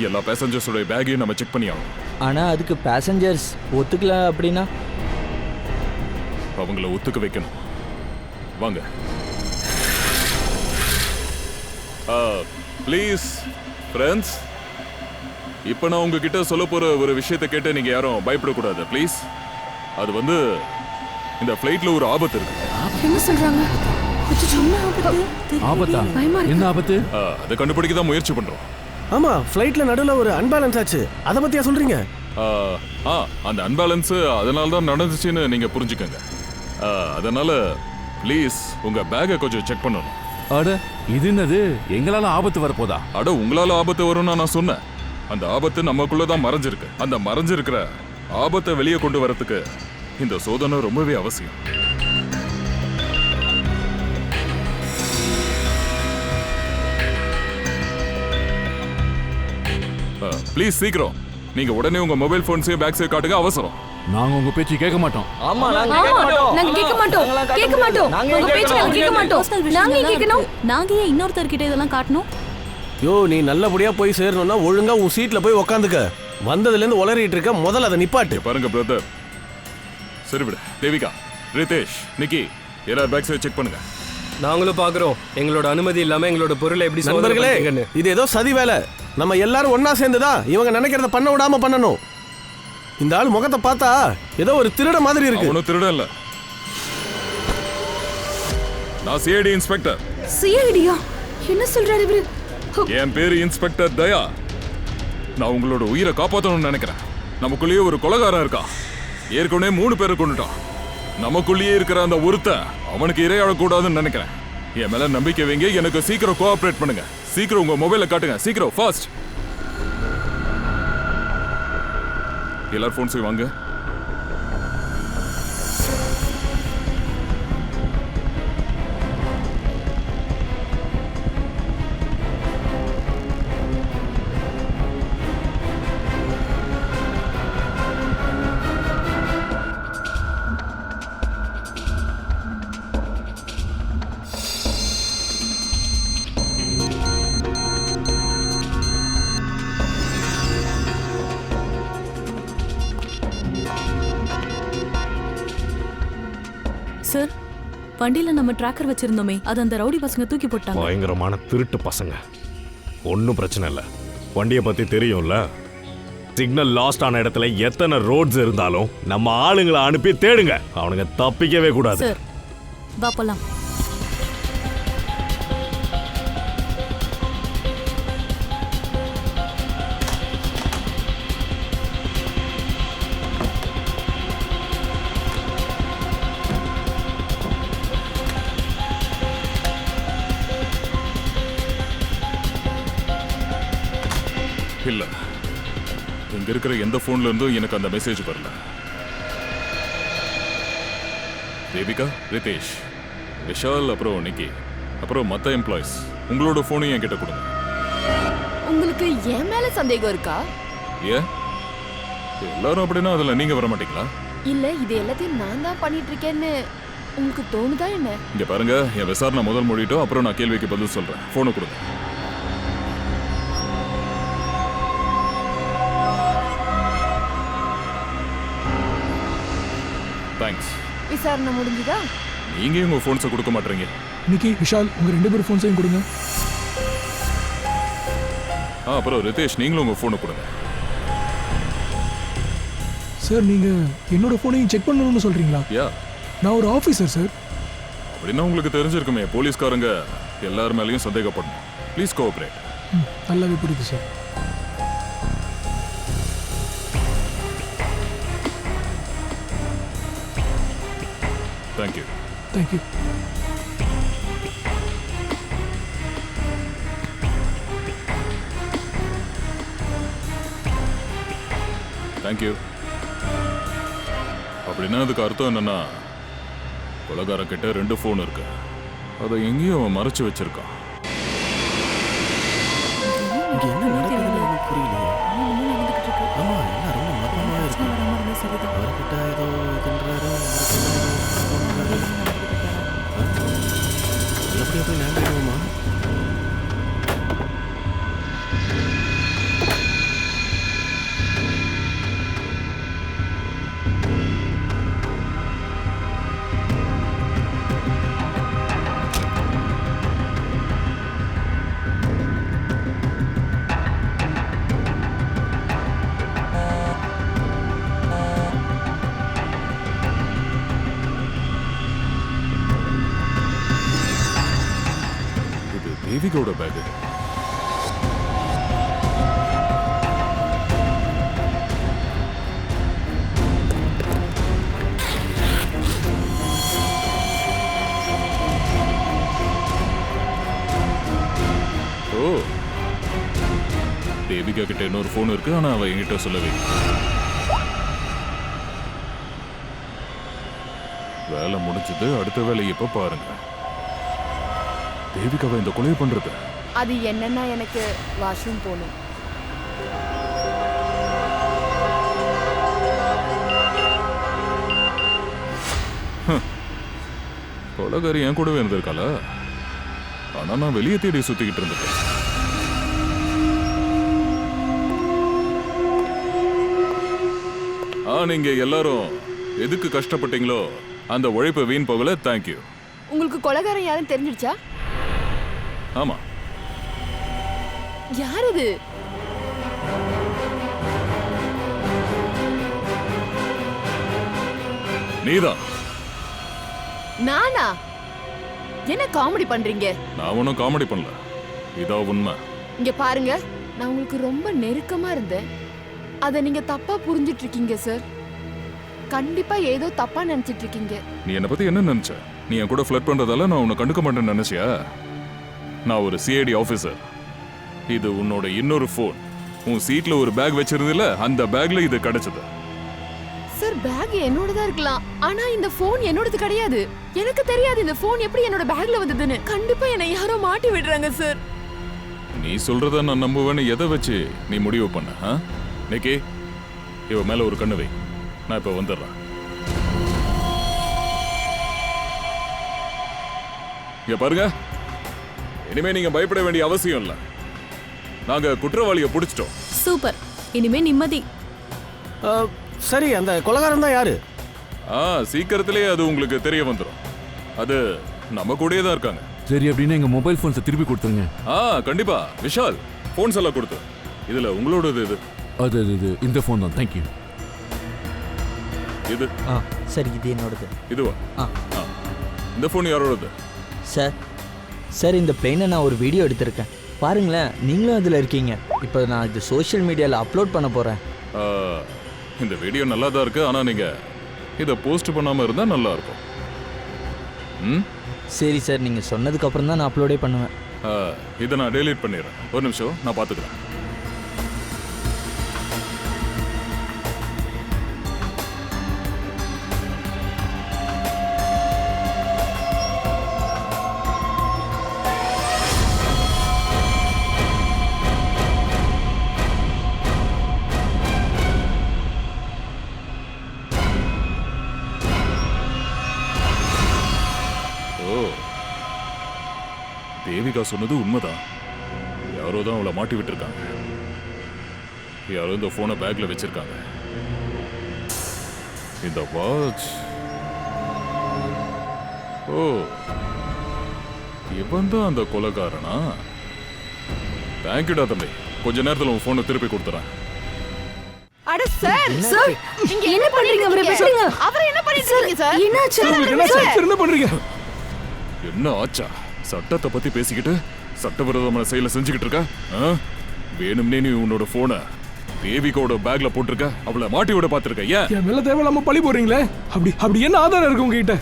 எல்லா பேசஞ்சர்ஸோட பேக்கையும் நம்ம செக் பண்ணி ஆகணும். ஆனா அதுக்கு பேசஞ்சர்ஸ் ஒத்துக்கல அப்படின்னா அவங்கள ஒத்துக்க வைக்கணும். வாங்க. ப்ளீஸ் ஃப்ரெண்ட்ஸ், இப்போ நான் உங்ககிட்ட சொல்ல போற ஒரு விஷயத்தை கேட்டு நீங்க யாரும் பயப்படக்கூடாது ப்ளீஸ். அது வந்து இந்த ஃப்ளைட்ல ஒரு ஆபத்து இருக்கு. என்ன சொல்றாங்க? ஆபத்தா? என்ன ஆபத்து? அதை கண்டுபிடிக்க தான் முயற்சி பண்றோம். ஆமா, ஃப்ளைட்ல நடுவுல ஒரு அன்பேலன்ஸ் ஆச்சு. அத பத்தியா சொல்றீங்க? அந்த அன்பேலன்ஸ் அதனால தான் நடந்துச்சுன்னு நீங்க புரிஞ்சுக்கங்க. அதனால ப்ளீஸ் உங்க பேக்கை கொஞ்சம் செக் பண்ணணும். அட, இது என்னது? எங்களால ஆபத்து வரப்போதா? அட, உங்களால ஆபத்து வரும்னு நான் சொன்னேன். அந்த ஆபத்து நமக்குள்ளதான் மறைஞ்சிருக்கு. அந்த மறைஞ்சிருக்கிற ஆபத்தை வெளியே கொண்டு வரதுக்கு இந்த சோதனை ரொம்பவே அவசியம். ப்ளீஸ் சீக்கிரம் நீங்க உடனே உங்க மொபைல் போன்ஸையும் பேக்ஸையும் காட்டுங்க, அவசரம். நாங்க உங்க பேச்சு கேட்க மாட்டோம். ஆமா, நாங்க கேட்க மாட்டோம். நாங்க கேட்க மாட்டோம். கேட்க மாட்டோம். உங்க பேச்சை நாங்க கேட்க மாட்டோம். நாங்க கேட்கணும். நாங்க ஏன் இன்னொருத்தர் கிட்ட இதெல்லாம் காட்டணும்? யோ, நீ நல்லபடியா போய் சேரணும்னா ஒழுங்கா உன் சீட்ல போய் உக்காந்துக்க. வந்ததுல இருந்து உளறிட்டு இருக்க, முதல்ல அதை நிப்பாட்டு. பாருங்க பிரதர். சரி விடு. தேவிகா, ரிதேஷ், நிக்கி, எல்லா பேக்ஸையும் செக் பண்ணுங்க. நாங்களும் பாக்குறோம். எங்களோட அனுமதி இல்லாம எங்களோட பொருளை எப்படி நண்பர்களே, இது ஏதோ சதி வேலை. நம்ம எல்லாரும் ஒன்னா சேர்ந்துதான் இவங்க நினைக்கிறத பண்ண விடாம பண்ணணும். இந்த ஆள் முகத்தை பார்த்தா ஏதோ ஒரு திருட மாதிரி இருக்கு. ஒன்னும் திருட இல்ல. நான் சிஐடி இன்ஸ்பெக்டர். சிஐடியா? என்ன சொல்றாரு இவரு? என் பேரு இன்ஸ்பெக்டர் தயா. நான் உங்களோட உயிரை காப்பாற்றணும்னு நினைக்கிறேன். நமக்குள்ளேயே ஒரு கொலைகாரன் இருக்கா. ஏற்கனவே 3 பேரை கொண்டுட்டான். நமக்குள்ளேயே இருக்கிற அந்த ஒருத்தன் அவனுக்கு இரையாடக்கூடாதுன்னு நினைக்கிறேன். என் மேல நம்பிக்கை வைங்க. எனக்கு சீக்கிரம் கோஆபரேட் பண்ணுங்க. சீக்கிரம் உங்க மொபைலை காட்டுங்க. சீக்கிரம், ஃபாஸ்ட். எல்லாரும் போன்ஸையும் வாங்க. சார், வண்டியில நம்ம டிராக்கர் வச்சிருந்தோமே, அது அந்த ரவுடி பசங்க தூக்கி போட்டாங்க. பயங்கரமான திருட்டு பசங்க. ஒன்றும் பிரச்சனை இல்லை. வண்டியை பத்தி தெரியும்ல. சிக்னல் லாஸ்ட் ஆன இடத்துல எத்தனை ரோட்ஸ் இருந்தாலும் நம்ம ஆளுங்களை அனுப்பி தேடுங்க. அவனுங்க தப்பிக்கவே கூடாது. சார், வா போலாம். இல்ல, இங்க இருக்கிற எந்த போன்ல இருந்தும் எனக்கு அந்த மெசேஜ் வரல. தேவிகா, ரிதேஷ், விஷால், அப்புறம் நிக்கி, அப்புறம் மற்ற எம்ப்ளாயிஸ் உங்களோட போனையும் என்கிட்ட கொடுங்க. உங்களுக்கு என் மேல சந்தேகம் இருக்கா? ஏன் எல்லாரும் அப்படின்னா அதுல நீங்க வர மாட்டீங்களா? இல்ல இது எல்லாத்தையும் நான் தான் பண்ணிட்டு இருக்கேன்னு உங்களுக்கு தோணுதா என்ன? இங்க பாருங்க, என் விசாரணை முதல் முடிட்டோம், அப்புறம் நான் கேள்விக்கு பதில் சொல்றேன். போனை கொடுங்க. தேங்க்ஸ். விசாரணை முடிஞ்சுதா? நீங்க உங்க போன்ஸை கொடுக்க மாட்டீங்க. நிக்கி, விஷால், உங்க 2 பேர் ஃபோன்ஸையும் கொடுங்க. அப்புறம் ரிதேஷ், நீங்களும் உங்க போனை கொடுங்க. சார், நீங்க என்னோட ஃபோனையும் செக் பண்ணணும்னு சொல்றீங்களா? யா, நான் ஒரு ஆஃபீஸர் சார். அப்படின்னா உங்களுக்கு தெரிஞ்சிருக்குமே, போலீஸ்காரங்க எல்லார் மேலேயும் சந்தேகப்படணும். Please cooperate. நல்லாவே புரியுது சார். தேங்க்யூ. தேங்க்யூ. தேங்க்யூ. அப்படின்னா அதுக்கு அர்த்தம் என்னன்னா, கொலைகாரன் கிட்ட 2 ஃபோன் இருக்கு. அதை எங்கேயும் அவன் மறைச்சு வச்சிருக்கான். இங்க என்ன நடக்குதுன்னு எனக்கு புரியலையே. ஆமா, எல்லாம் ரொம்ப மர்மமா இருக்கு. அவர்கிட்ட ஏதோ இதுன்றாரு, நல்லபடியா போய் லேண்ட் ஆயிடுவோமா? தேவிகோட பேக். ஓ, தேவிகா கிட்ட இன்னொரு போன் இருக்கு, ஆனா அவ என்கிட்ட சொல்லவே. வேலை முடிஞ்சது. அடுத்த வேலை இப்ப பாருங்க. தேவிகாவை இந்த கொலை பண்றது. அது என்னன்னா, எனக்கு வாஷ்ரூம் போகணும். கொலைகாரி என் கூடவே இருந்திருக்காளா? ஆனா நான் வெளியே தேடி சுத்திக்கிட்டு இருந்தேன். நீங்க எல்லாரும் எதுக்கு கஷ்டப்பட்டீங்களோ அந்த உழைப்பு வீண் போகல. தேங்க்யூ. உங்களுக்கு கொலைகாரன் யாரும் தெரிஞ்சிடுச்சா? ஆமா. யார் அது? நீதான். நானா? என்ன காமெடி பண்றீங்க? நான் ஒன்னும் காமெடி பண்ணல, இதான் உண்மை. இங்க பாருங்க, நான் உங்களுக்கு ரொம்ப நெருக்கமா இருந்தேன். அதை நீங்க தப்பா புரிஞ்சிட்டு இருக்கீங்க சார். கண்டிப்பா ஏதோ தப்பா நினைச்சிட்டு இருக்கீங்க. நீ என்ன பத்தி என்ன நினைச்ச? நீ என் கூட ஃப்ளர்ட் பண்றதால நான் உன்னை கண்டுக்க மாட்டேன்னு நினைச்சியா? நான் ஒரு சிஐடி ஆபீசர். இது உன்னோட இன்னொரு போன். உன் சீட்ல ஒரு பேக் வச்சிருந்தல, அந்த பேக்ல இது கிடைச்சது. சார், பேக் என்னோடதா இருக்கலாம், ஆனா இந்த போன் என்னோடது கிடையாது. எனக்கு தெரியாது இந்த போன் எப்படி என்னோட பேக்ல வந்ததுன்னு. கண்டிப்பா என்னை யாரோ மாட்டி விடுறாங்க சார். நீ சொல்றத நான் நம்புவேன்னு எதை வச்சு நீ முடிவு பண்ண? நிக்கி, இவ மேல ஒரு கண்ணு வை. நான் இப்ப வந்துடுறேன். இங்க பாருங்க, இனிமே நீங்க பயப்பட வேண்டிய அவசியம் இல்ல. நாங்க குற்றவாளியை பிடிச்சிட்டோம். சூப்பர், இனிமே நிம்மதி. சரி, அந்த கொலைகாரன் தான் யாரு? சீக்கிரத்திலே அது உங்களுக்கு தெரிய வந்துடும். அது நம்ம கூடயே தான் இருக்காங்க. சரி, அப்படின்னா எங்க மொபைல் போன்ஸை திருப்பி கொடுத்துருங்க. கண்டிப்பா. விஷால், போன்ஸ் எல்லாம் கொடுத்து. இதுல உங்களோடது இது. அது இது இந்த ஃபோன் தான். தேங்க்யூ. இது சரி, இது என்னோடது. இதுவா? இந்த ஃபோன் யாரோடது? சார், இந்த பிளேனை நான் ஒரு வீடியோ எடுத்திருக்கேன். பாருங்களேன், நீங்களும் அதில் இருக்கீங்க. இப்போ நான் இது சோஷியல் மீடியாவில் அப்லோட் பண்ண போகிறேன். இந்த வீடியோ நல்லா தான் இருக்கு, ஆனால் நீங்கள் இதை போஸ்ட் பண்ணாமல் இருந்தால் நல்லா இருக்கும். சரி சார், நீங்கள் சொன்னதுக்கப்புறம் தான் நான் அப்லோடே பண்ணுவேன். இதை நான் டெலீட் பண்ணிடுறேன். ஒரு நிமிஷம், நான் பார்த்துக்கிறேன். தேவிகா சொன்னது உண்மைதான். யாரோ தான் அவளை மாட்டி விட்டுருக்காங்க. யாரோ இந்த போனை பேக்ல வச்சிருக்காங்க. இந்த வாட்ச், ஓ இவன் தான் அந்த கொலைகாரனா? தேங்க்யூடா தம்பி, கொஞ்ச நேரத்துல உன் போனை திருப்பி கொடுத்துறேன். அட சார் சார் நீங்க என்ன பண்றீங்க? அவரை விடுங்க. அவர் என்ன பண்ணிட்டு இருக்கீங்க சார்? என்னாச்சு? என்ன பண்றீங்க? என்ன ஆச்சா? சட்டத்தை பத்தி பேசிக்கிட்டு சட்டவிரோதமான செயலை செஞ்சுக்கிட்டு இருக்க? வேணும்னே நீ உன்னோட போனை தேவிகாவோட பேக்ல போட்டிருக்க, அவளை மாட்டி விட பாத்திருக்க. ஏன் என் மேல தேவையில்லாம பழி போடுறீங்களே? அப்படி என்ன ஆதாரம் இருக்கு உங்ககிட்ட?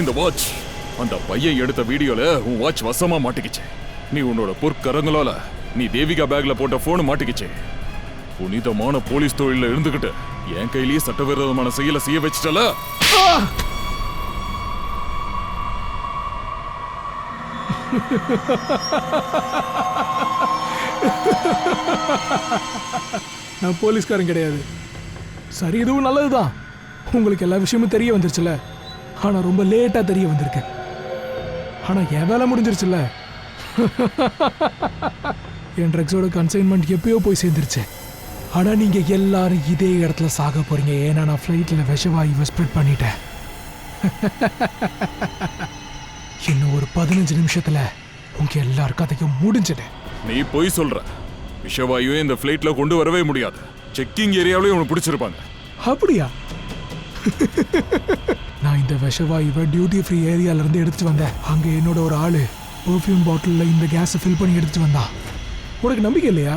இந்த வாட்ச், அந்த பையன் எடுத்த வீடியோல உன் வாட்ச் வசமா மாட்டிக்கிச்சு. நீ உன்னோட பொற்கரங்களால நீ தேவிகா பேக்ல போட்ட போன் மாட்டிக்கிச்சு. புனிதமான போலீஸ் தொழில இருந்துகிட்டு என் கையிலேயே சட்டவிரோதமான செயலை செய்ய வச்சிட்டல. நான் போலீஸ்காரன் கிடையாது. சரி, இதுவும் நல்லதுதான். உங்களுக்கு எல்லா விஷயமும் தெரிய வந்துருச்சுல. ஆனா ரொம்ப லேட்டா தெரிய வந்திருக்கேன். ஆனா என் வேலை முடிஞ்சிருச்சுல. என் ட்ரக்ஸோட கன்சைன்மெண்ட் எப்பயோ போய் சேர்ந்துருச்சு. ஆனா நீங்க எல்லாரும் இதே இடத்துல சாக போறீங்க. ஏன்னா நான் ஃப்ளைட்ல விஷவாயு ஸ்ப்ரெட் பண்ணிட்டேன். இன்னும் ஒரு 15 நிமிஷத்துல உங்க எல்லார் கதையும் முடிஞ்சது. நீ போய் சொல்ற. விஷவாயுவே இந்த ஃப்ளைட்ல கொண்டு வரவே முடியாது. செக்கிங் ஏரியாவிலே உனக்கு பிடிச்சிருப்பாங்க. அப்படியா? நான் இந்த விஷவாயுவை டியூட்டி ஃப்ரீ ஏரியால இருந்து எடுத்துட்டு வந்தேன். அங்க என்னோட ஒரு ஆளு பெர்ஃப்யூம் பாட்டில்ல இந்த கேஸை ஃபில் பண்ணி எடுத்துட்டு வந்தான். உனக்கு நம்பிக்கை இல்லையா?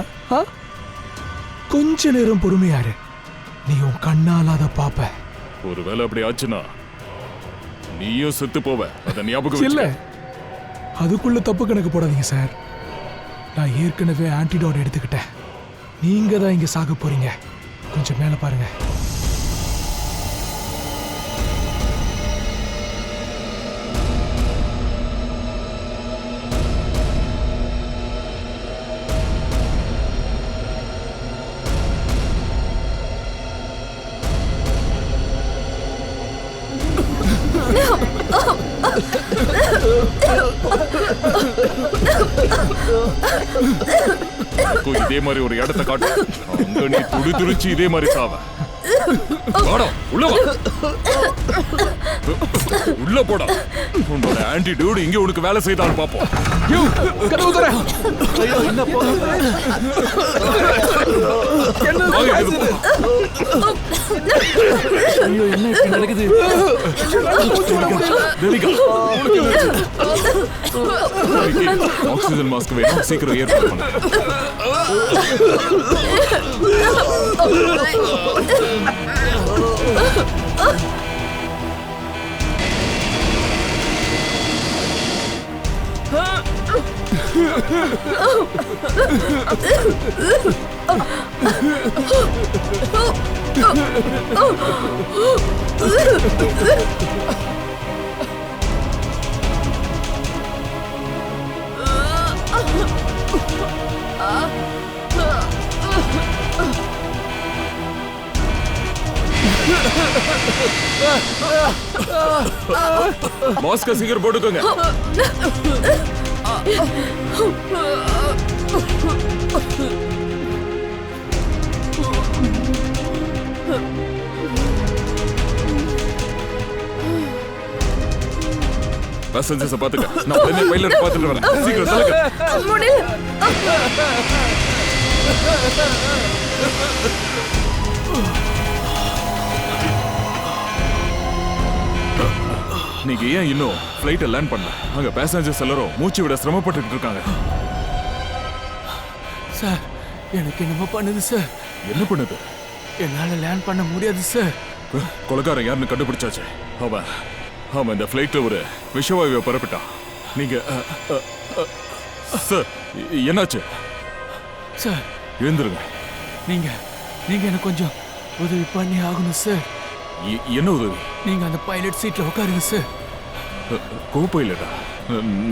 கொஞ்ச நேரம் பொறுமையாரு, நீ உன் கண்ணால அதை பாப்ப. ஒருவேளை அப்படி ஆச்சுன்னா நீயும் செத்து போவ. அத ஞாபகம் இல்ல, அதுக்குள்ள தப்பு கணக்கு போடாதீங்க சார். நான் ஏற்கனவே ஆன்டிடோட் எடுத்துக்கிட்டேன். நீங்க தான் இங்க சாக போறீங்க. கொஞ்சம் மேல பாருங்க. இதே மாதிரி ஒரு இடத்தை காட்டு. அங்க நீ துடிதுடிச்சு இதே மாதிரி சாவ. உள்ள வா. உள்ள போடா. உன்னோட ஆன்டிடியூட் இங்க உனக்கு வேலை செய்தாலும் பாப்போம். என்ன இப்படி நடக்குது? ஆக்சிஜன் மாஸ்க் வேணும், சீக்கிரம் ஏற்பாடு பண்ணு. மாஸ்க சீக்கிரம் போட்டுக்கோங்க. பேசஞ்சர்ஸை பாத்துக்க. நான் உடனே பைலட் பார்த்துட்டு வரேன். சீக்கிரம் சொல்லுங்க. நீங்க ஏன் இன்னும் ஃப்ளைட்டை லேண்ட் பண்ணல? அங்க பேசஞ்சர்ஸ் எல்லாரும் மூச்சு விட சிரமப்பட்டு இருக்காங்க. சார், எனக்கு என்னமோ பண்ணுது சார். என்ன பண்ணுது? என்னால லேண்ட் பண்ண முடியாது சார். கொலைகாரன் யாருன்னு கண்டுபிடிச்சாச்சு. அவன் இந்த ஃப்ளைட்ல ஒரு விஷவாயுவை பரப்பிட்டான். நீங்க சார், என்னாச்சு சார்? எழுந்துருங்க. நீங்க எனக்கு கொஞ்சம் உதவி பண்ணி ஆகணும் சார். என்ன உதவி? நீங்க அந்த பைலட் சீட்ல உட்காருங்க சார். கோ பைலட்டா?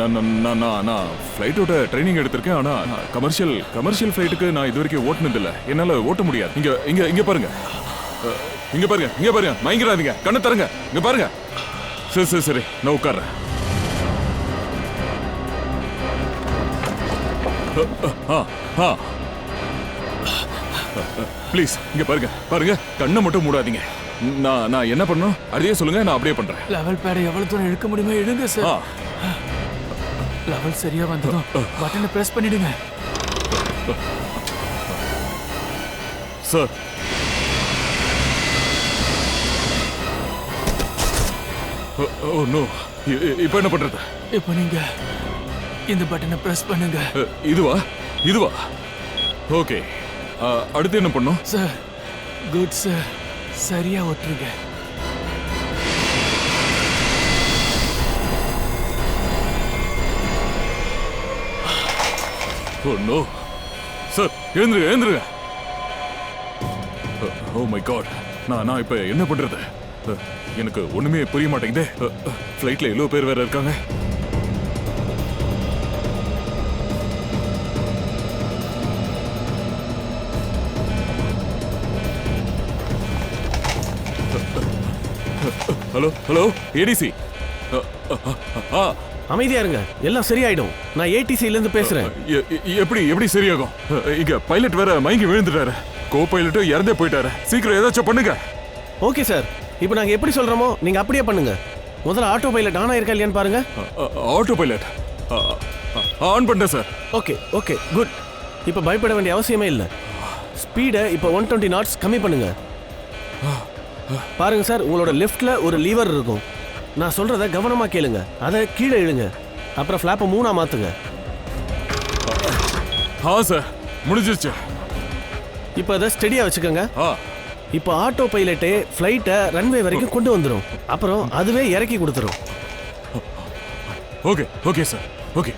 நான் ஃப்ளைட்டோட ட்ரைனிங் எடுத்திருக்கேன். ஆனா கமர்ஷியல் ஃப்ளைட்டுக்கு நான் இது வரைக்கும் ஓட்டுனதில்லை. என்னால ஓட்ட முடியாது. இங்க பாருங்க. இங்க பாருங்க. மயங்கிறாதீங்க. கண்ணை தருங்க. இங்க பாருங்க. சரி நான் உட்கார்றேன். ப்ளீஸ் இங்க பாருங்க பாருங்க, கண்ணை மட்டும் மூடாதீங்க. நான் என்ன பண்ணணும் அதையே சொல்லுங்க, நான் அப்படியே பண்றேன். லெவல் பேடை எவ்வளவு தூரம் இழுக்க முடியுமோ இழுங்க சார். லெவல் சரியா வந்ததும் பட்டனை பிரஸ் பண்ணிடுங்க சார். ஓ நோ, இப்போ என்ன பண்றது? இப்போ நீங்க இந்த பட்டனை பிரஸ் பண்ணுங்க. இதுவா? ஓகே, அடுத்து என்ன பண்ணும்? சார் குட் சார், சரியா ஒட்டுருங்க. ஓ நோ சார், எழுந்துருங்க. ஓ மை காட், நான் இப்ப என்ன பண்றது? எனக்கு ஒண்ணுமே புரிய மாட்டேங்குதே. ஃப்ளைட்ல எவ்வளவு பேர் வேற இருக்காங்க. Hello ADC. அமைதியா இருங்க, எல்லாம் சரியாயிடும். நான் ஏடிசில இருந்து பேசுறேன். எப்படி சரியாகும்? இங்க பைலட் வேற மயங்கி விழுந்துட்டாரு, கோ பைலட்டும் இறந்தே போயிட்டாரு. சீக்கிரம் ஏதாச்சும் பண்ணுங்க. ஓகே சார், இப்போ நாங்க எப்படி சொல்றோமோ நீங்க அப்படியே பண்ணுங்க. முதல்ல ஆட்டோ பைலட் ஆன் ஆயிருக்கா இல்லையான்னு பாருங்க. ஆட்டோ பைலட் ஆன் பண்ணேன் சார். Okay good. இப்போ பயப்பட வேண்டிய அவசியமே இல்லை. ஸ்பீடை இப்போ 120 knots கம்மி பண்ணுங்க. பாருங்க சார், உங்களோட லெஃப்ட்ல ஒரு லீவர் இருக்கும். நான் சொல்றத கவனமா கேளுங்க. அதை கீழே இழுங்க, அப்புறம் ஃபிளாப்பை 3ஆ மாத்துங்க. சார் முடிஞ்சிருச்சு. இப்போ அதை ஸ்டெடியா வச்சுக்கோங்க. இப்போ ஆட்டோ பைலட்டே ஃப்ளைட்டை ரன்வே வரைக்கும் கொண்டு வந்துடும், அப்புறம் அதுவே இறக்கி கொடுத்துரும். Okay sir, okay.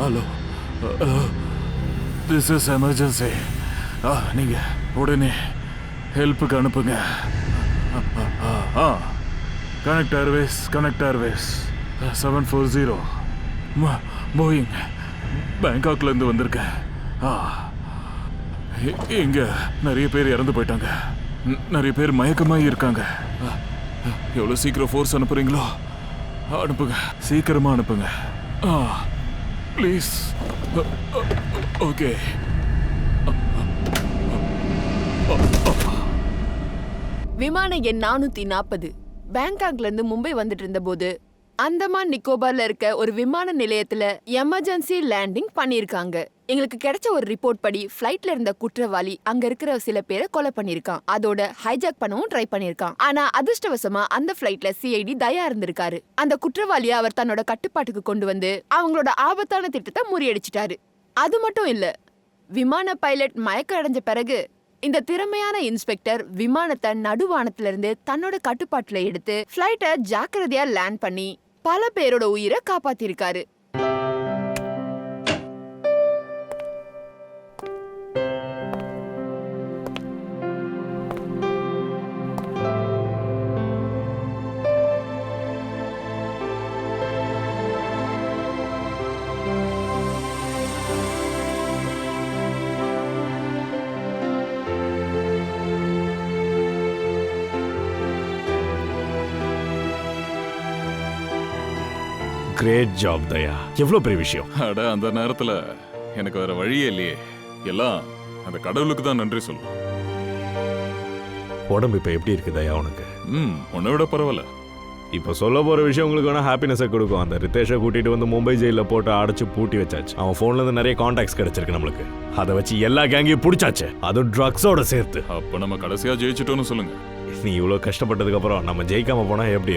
Hello, this is emergency. நீங்க உடனே ஹெல்ப்புக்கு அனுப்புங்க. கனெக்ட் ஏர்வேஸ் 740 போயிங் பேங்காக்ல இருந்து வந்திருக்கேன். இங்க நிறைய பேர் இறந்து போயிட்டாங்க, நிறைய பேர் மயக்கமாகி இருக்காங்க. எவ்வளோ சீக்கிரம் ஃபோர்ஸ் அனுப்புறீங்களோ அனுப்புங்க, சீக்கிரமா அனுப்புங்க ப்ளீஸ். ஓகே. விமான எண் 440 பேங்காக்ல இருந்து மும்பை வந்துட்டு இருந்த போது அந்தமான் நிக்கோபார்ல இருக்க ஒரு விமான நிலையத்துல எமர்ஜென்சி லேண்டிங் பண்ணிருக்காங்க. எங்களுக்கு கிடைச்ச ஒரு ரிப்போர்ட் படி ஃபிளைட்ல இருந்த குற்றவாளி அங்க இருக்கிற சில பேரை கொலை பண்ணிருக்கான். அதோட ஹைஜாக் பண்ணவும் ட்ரை பண்ணிருக்கான். ஆனா அதிர்ஷ்டவசமா அந்த ஃபிளைட்ல சிஐடி தயா இருந்திருக்காரு. அந்த குற்றவாளியை அவர் தன்னோட கட்டுப்பாட்டுக்கு கொண்டு வந்து அவங்களோட ஆபத்தான திட்டத்தை முறியடிச்சிட்டாரு. அது மட்டும் இல்ல, விமான பைலட் மயக்கம் அடைஞ்ச பிறகு இந்த திறமையான இன்ஸ்பெக்டர் விமானத்தை நடுவானத்துல இருந்து தன்னோட கட்டுப்பாட்டுல எடுத்து ஃபிளைட்டை ஜாக்கிரதையா லேண்ட் பண்ணி பல பேரோட உயிரை காப்பாத்திருக்காரு. கிரேட் ஜாப் தயா. எவ்வளவு பெரிய விஷயம். அட அந்த நேரத்துல எனக்கு வேற வழியே இல்லையே. எல்லாம் அந்த கடவுளுக்கு தான் நன்றி சொல்லணும். உடம்பு இப்ப எப்படி இருக்கு தயா உனக்கு? உன்னை விட பரவாயில்ல. இப்ப சொல்ல போற விஷயம் உங்களுக்கு வேணா ஹாப்பினஸை கொடுக்கும். அந்த ரித்தேஷை கூட்டிட்டு வந்து மும்பை ஜெயில போட்டு அடைச்சு பூட்டி வச்சாச்சு. அவன் போன்ல இருந்து நிறைய கான்டாக்ட்ஸ் கிடைச்சிருக்கு நம்மளுக்கு. அதை வச்சு எல்லா கேங்கையும் பிடிச்சாச்சு, அதுவும் ட்ரக்ஸோட சேர்த்து. அப்ப நம்ம கடைசியா ஜெயிச்சிட்டோம்னு சொல்லுங்க. நீ இவ்வளவு கஷ்டப்பட்டதுக்கு அப்புறம் நம்ம ஜெயிக்காம போனா எப்படி?